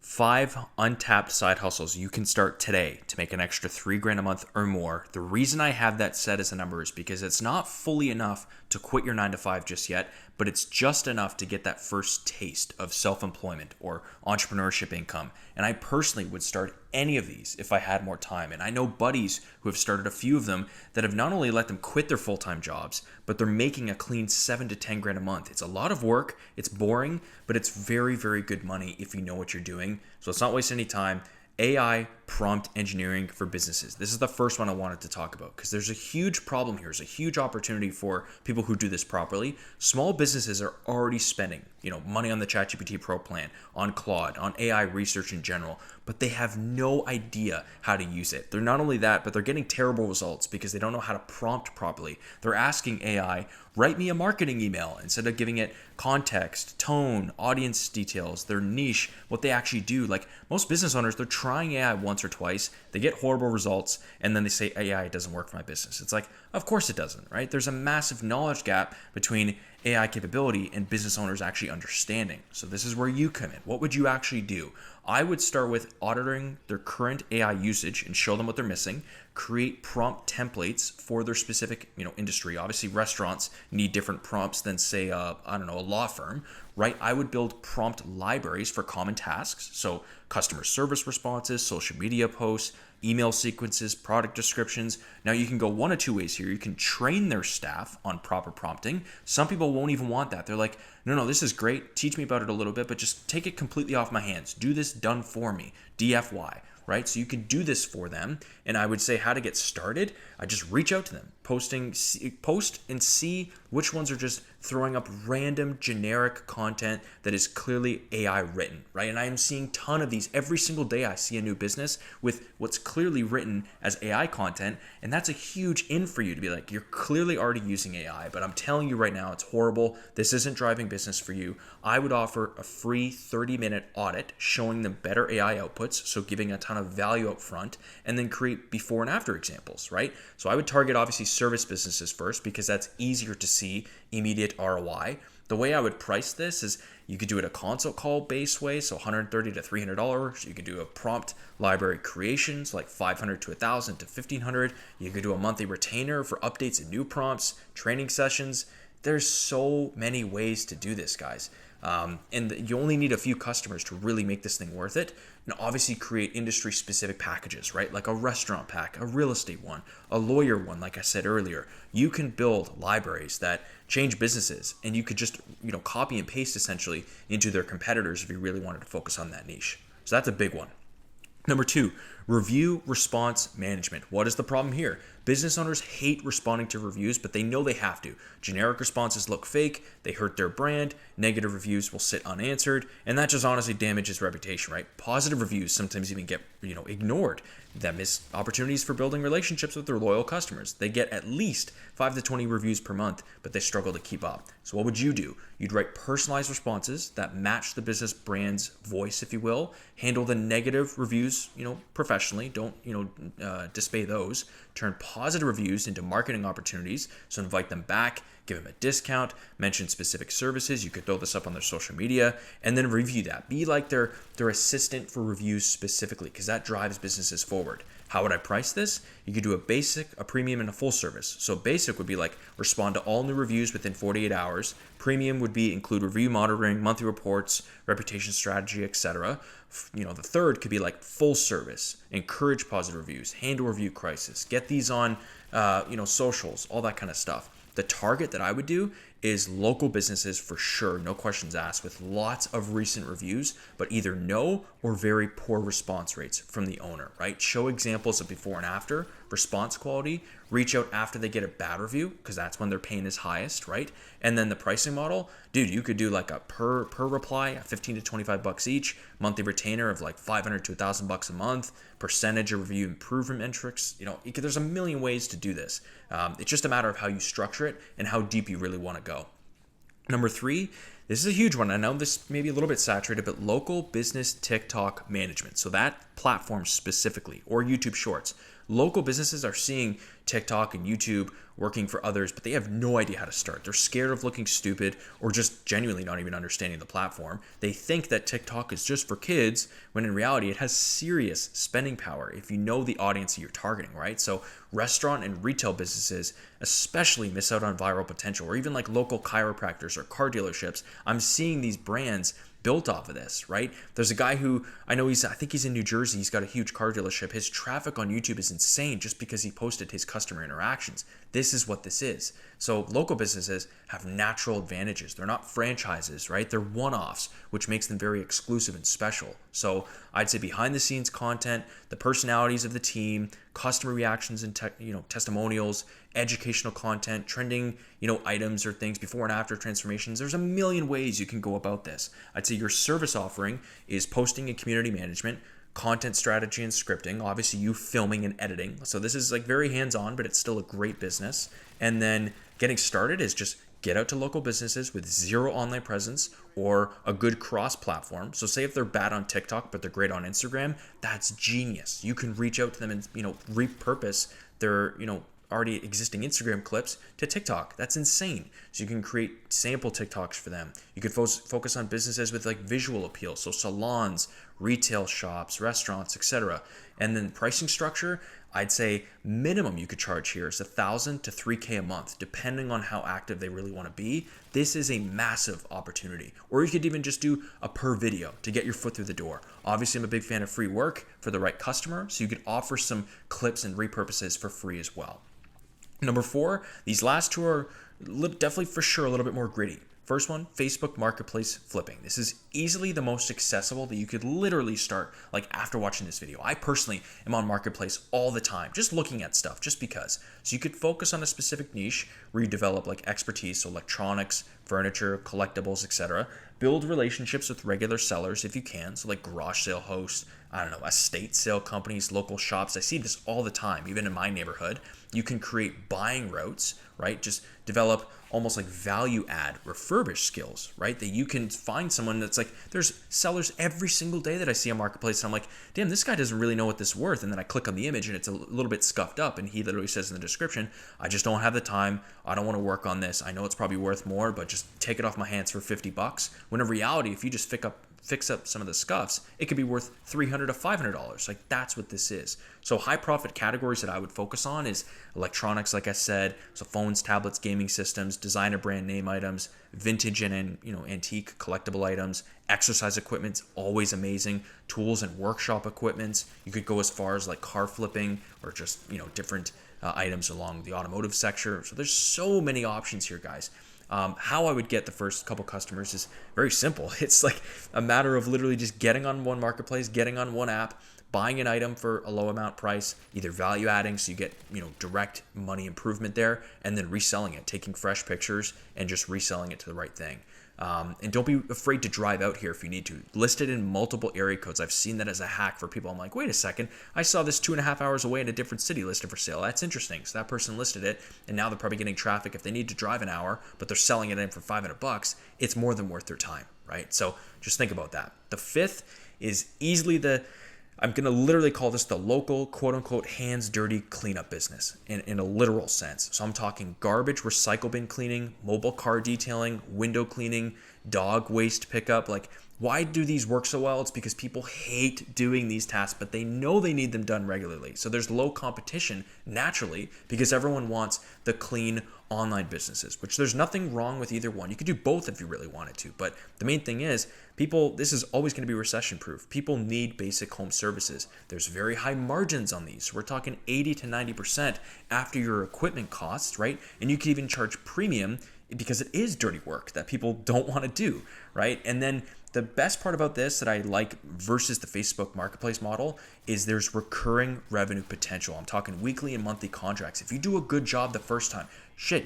5 untapped side hustles you can start today to make an extra 3 grand a month or more. The reason I have that set as a number is because it's not fully enough to quit your 9 to 5 just yet, but it's just enough to get that first taste of self-employment or entrepreneurship income. And I personally would start any of these if I had more time. And I know buddies who have started a few of them that have not only let them quit their full-time jobs, but they're making a clean 7 to 10 grand a month. It's a lot of work, it's boring, but it's very, very good money if you know what you're doing. So let's not waste any time. AI prompt engineering for businesses. This is the first one I wanted to talk about because there's a huge problem here. There's a huge opportunity for people who do this properly. Small businesses are already spending, money on the ChatGPT Pro plan, on Claude, on AI research in general, but they have no idea how to use it. They're not only that, but they're getting terrible results because they don't know how to prompt properly. They're asking AI, write me a marketing email instead of giving it context, tone, audience details, their niche, what they actually do. Like most business owners, they're trying AI once or twice, they get horrible results, and then they say, AI doesn't work for my business. It's like, of course it doesn't, right? There's a massive knowledge gap between AI capability and business owners actually understanding. So this is where you come in. What would you actually do? I would start with auditing their current AI usage and show them what they're missing, create prompt templates for their specific, industry. Obviously, restaurants need different prompts than say, a law firm, right? I would build prompt libraries for common tasks. So customer service responses, social media posts, email sequences, product descriptions. Now you can go one of two ways here. You can train their staff on proper prompting. Some people won't even want that. They're like, no, this is great. Teach me about it a little bit, but just take it completely off my hands. Do this done for me, DFY, right? So you can do this for them. And I would say how to get started. I just reach out to them, post and see which ones are just throwing up random generic content that is clearly AI written, right? And I am seeing a ton of these every single day. I see a new business with what's clearly written as AI content. And that's a huge in for you to be like, you're clearly already using AI, but I'm telling you right now, it's horrible. This isn't driving business for you. I would offer a free 30-minute audit showing them better AI outputs. So giving a ton of value up front and then create before and after examples, right? So I would target obviously service businesses first because that's easier to see immediate ROI. The way I would price this is you could do it a consult call based way, so $130 to $300. You could do a prompt library creations like $500 to $1,000 to $1,500. You could do a monthly retainer for updates and new prompts, training sessions. There's so many ways to do this, guys. And you only need a few customers to really make this thing worth it. And obviously create industry specific packages, right? Like a restaurant pack, a real estate one, a lawyer one, like I said earlier. You can build libraries that change businesses and you could just, copy and paste essentially into their competitors if you really wanted to focus on that niche. So that's a big one. Number 2, review response management. What is the problem here? Business owners hate responding to reviews, but they know they have to. Generic responses look fake, they hurt their brand, negative reviews will sit unanswered, and that just honestly damages reputation, right? Positive reviews sometimes even get, ignored. That miss opportunities for building relationships with their loyal customers. They get at least 5 to 20 reviews per month, but they struggle to keep up. So what would you do? You'd write personalized responses that match the business brand's voice, if you will. Handle the negative reviews, professionally. Don't, display those. Turn positive reviews into marketing opportunities. So invite them back, give them a discount, mention specific services. You could throw this up on their social media and then review that. Be like their assistant for reviews specifically because that drives businesses forward. How would I price this? You could do a basic, a premium, and a full service. So basic would be like respond to all new reviews within 48 hours. Premium would be include review monitoring, monthly reports, reputation strategy, etc. The third could be like full service, encourage positive reviews, handle review crisis, get these on, socials, all that kind of stuff. The target that I would do is local businesses for sure, no questions asked, with lots of recent reviews, but either no or very poor response rates from the owner, right? Show examples of before and after, response quality, reach out after they get a bad review, because that's when their pain is highest, right? And then the pricing model, dude, you could do like a per reply, 15 to 25 bucks each, monthly retainer of like 500 to 1,000 bucks a month, percentage of review improvement metrics. There's a million ways to do this. It's just a matter of how you structure it and how deep you really want to go. Number 3, this is a huge one. I know this may be a little bit saturated, but local business TikTok management. So that platform specifically, or YouTube Shorts. Local businesses are seeing TikTok and YouTube working for others, but they have no idea how to start. They're scared of looking stupid or just genuinely not even understanding the platform. They think that TikTok is just for kids when in reality it has serious spending power if you know the audience that you're targeting, right? So restaurant and retail businesses especially miss out on viral potential, or even like local chiropractors or car dealerships. I'm seeing these brands built off of this, right? There's a guy who I know I think he's in New Jersey. He's got a huge car dealership. His traffic on YouTube is insane just because he posted his customer interactions. This is what this is. So local businesses have natural advantages. They're not franchises, right? They're one-offs, which makes them very exclusive and special. So I'd say behind the scenes content, the personalities of the team, customer reactions and testimonials, educational content, trending, items or things, before and after transformations. There's a million ways you can go about this. I'd say your service offering is posting and community management, content strategy and scripting, obviously you filming and editing. So this is like very hands-on, but it's still a great business. And then getting started is just get out to local businesses with zero online presence or a good cross platform. So say if they're bad on TikTok, but they're great on Instagram, that's genius. You can reach out to them and, repurpose their, already existing Instagram clips to TikTok. That's insane. So you can create sample TikToks for them. You could focus on businesses with like visual appeal. So salons, retail shops, restaurants, etc. And then pricing structure, I'd say minimum you could charge here is $1,000 to $3,000 a month, depending on how active they really want to be. This is a massive opportunity. Or you could even just do a per video to get your foot through the door. Obviously, I'm a big fan of free work for the right customer, so you could offer some clips and repurposes for free as well. Number 4, these last two are definitely for sure a little bit more gritty. First one, Facebook Marketplace flipping. This is easily the most accessible that you could literally start like after watching this video. I personally am on Marketplace all the time, just looking at stuff, just because. So you could focus on a specific niche where you develop like expertise, so electronics, furniture, collectibles, etc. Build relationships with regular sellers if you can, so like garage sale hosts, estate sale companies, local shops. I see this all the time, even in my neighborhood. You can create buying routes, right? Just develop almost like value add refurbished skills, right? That you can find someone that's like, there's sellers every single day that I see on Marketplace. And I'm like, damn, this guy doesn't really know what this is worth. And then I click on the image and it's a little bit scuffed up. And he literally says in the description, I just don't have the time. I don't want to work on this. I know it's probably worth more, but just take it off my hands for $50. When in reality, if you just fix up some of the scuffs, it could be worth $300 to $500. Like that's what this is. So high profit categories that I would focus on is electronics, like I said, so phones, tablets, gaming systems, designer brand name items, vintage and antique collectible items, exercise equipment, always amazing, tools and workshop equipment. You could go as far as like car flipping or just different items along the automotive sector. So there's so many options here, guys. How I would get the first couple customers is very simple. It's like a matter of literally just getting on one marketplace, getting on one app, buying an item for a low amount price, either value adding so you get direct money improvement there, and then reselling it, taking fresh pictures and just reselling it to the right thing. And don't be afraid to drive out here if you need to. List it in multiple area codes. I've seen that as a hack for people. I'm like, wait a second, I saw this 2.5 hours away in a different city listed for sale. That's interesting. So that person listed it, and now they're probably getting traffic. If they need to drive an hour, but they're selling it in for $500, it's more than worth their time, right? So just think about that. The 5th is easily I'm going to literally call this the local, quote unquote, hands dirty cleanup business in a literal sense. So I'm talking garbage, recycle bin cleaning, mobile car detailing, window cleaning, dog waste pickup. Like, why do these work so well? It's because people hate doing these tasks, but they know they need them done regularly. So there's low competition naturally because everyone wants the clean online businesses, which there's nothing wrong with either one. You could do both if you really wanted to. But the main thing is this is always going to be recession proof. People need basic home services. There's very high margins on these. So we're talking 80 to 90% after your equipment costs, right? And you can even charge premium because it is dirty work that people don't want to do, right? And then the best part about this that I like versus the Facebook Marketplace model is there's recurring revenue potential. I'm talking weekly and monthly contracts. If you do a good job the first time,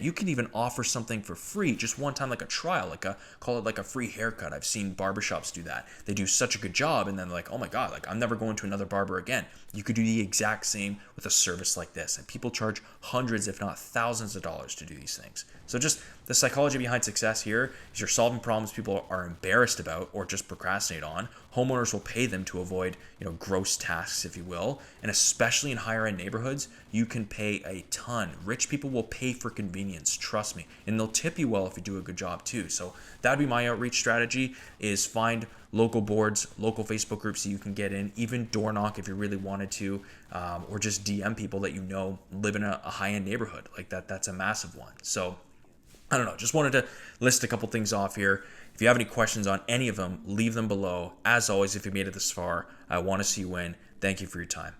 you can even offer something for free just one time, like a trial, call it like a free haircut. I've seen barbershops do that. They do such a good job and then they're like, oh my God, like I'm never going to another barber again. You could do the exact same with a service like this. And people charge hundreds, if not thousands of dollars to do these things. So just the psychology behind success here is you're solving problems people are embarrassed about or just procrastinate on, homeowners will pay them to avoid, gross tasks, if you will. And especially in higher end neighborhoods, you can pay a ton. Rich people will pay for convenience, trust me. And they'll tip you well if you do a good job too. So that'd be my outreach strategy, is find local boards, local Facebook groups that you can get in, even door knock if you really wanted to, or just DM people that live in a high-end neighborhood. Like that's a massive one. So I don't know, just wanted to list a couple things off here. If you have any questions on any of them, leave them below. As always, if you made it this far, I want to see you win. Thank you for your time.